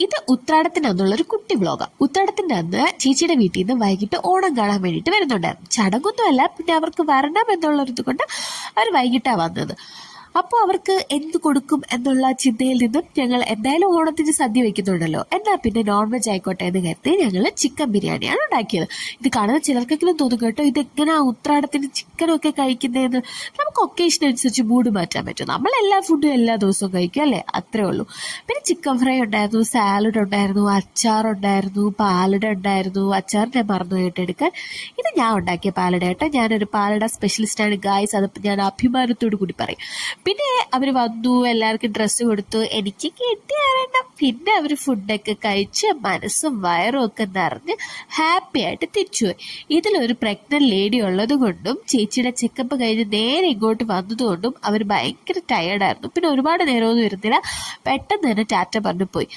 ഇത് ഉത്രാടത്തിന്റെ അന്നുള്ളൊരു കുട്ടി വ്ലോഗാണ്. ഉത്രാടത്തിന്റെ അന്ന് ചേച്ചിയുടെ വീട്ടിൽ നിന്ന് വൈകിട്ട് ഓണം കാണാൻ വേണ്ടിയിട്ട് വരുന്നുണ്ടായിരുന്നു. ചടങ്ങൊന്നുമല്ല, പിന്നെ അവർക്ക് വരണം എന്നുള്ളൊരിത് കൊണ്ട് അവർ വൈകിട്ടാണ് വന്നത്. അപ്പോൾ അവർക്ക് എന്ത് കൊടുക്കും എന്നുള്ള ചിന്തയിൽ നിന്നും ഞങ്ങൾ എന്തായാലും ഓണത്തിന് സദ്യ വെക്കുന്നുണ്ടല്ലോ, എന്നാൽ പിന്നെ നോൺ വെജ് ആയിക്കോട്ടെ എന്ന് കരുതി ഞങ്ങൾ ചിക്കൻ ബിരിയാണിയാണ് ഉണ്ടാക്കിയത്. ഇത് കാണുന്ന ചിലർക്കെങ്കിലും തോന്നും കേട്ടോ, ഇതെങ്ങനെയാ ഉത്രാടത്തിന് ചിക്കനൊക്കെ കഴിക്കുന്നതെന്ന്. നമുക്ക് ഒക്കേഷൻ അനുസരിച്ച് മൂഡ് മാറ്റാൻ പറ്റും. നമ്മൾ എല്ലാ ഫുഡും എല്ലാ ദിവസവും കഴിക്കും അല്ലേ, അത്രേ ഉള്ളൂ. പിന്നെ ചിക്കൻ ഫ്രൈ ഉണ്ടായിരുന്നു, സാലഡ് ഉണ്ടായിരുന്നു, അച്ചാറുണ്ടായിരുന്നു, പാലട ഉണ്ടായിരുന്നു. അച്ചാർ ഞാൻ മറന്നുപോയിട്ട് എടുക്കാൻ. ഇത് ഞാൻ ഉണ്ടാക്കിയ പാലട കേട്ടോ. ഞാനൊരു പാലട സ്പെഷ്യലിസ്റ്റാണ് ഗായ്സ്, അത് ഞാൻ അഭിമാനത്തോടു കൂടി പറയും. പിന്നെ അവർ വന്നു, എല്ലാവർക്കും ഡ്രസ്സ് കൊടുത്തു, എനിക്ക് കിട്ടിയാരണം. പിന്നെ അവർ ഫുഡൊക്കെ കഴിച്ച് മനസ്സും വയറും ഒക്കെ നിറഞ്ഞ് ഹാപ്പി ആയിട്ട് തിരിച്ചുപോയി. ഇതിലൊരു പ്രഗ്നന്റ് ലേഡി ഉള്ളത് കൊണ്ടും ചേച്ചിയുടെ ചെക്കപ്പ് കഴിഞ്ഞ് നേരെ ഇങ്ങോട്ട് വന്നതുകൊണ്ടും അവർ ഭയങ്കര ടയേർഡായിരുന്നു. പിന്നെ ഒരുപാട് നേരമൊന്നും ഇരുന്നില്ല, പെട്ടെന്ന് തന്നെ ടാറ്റ പറഞ്ഞു പോയി.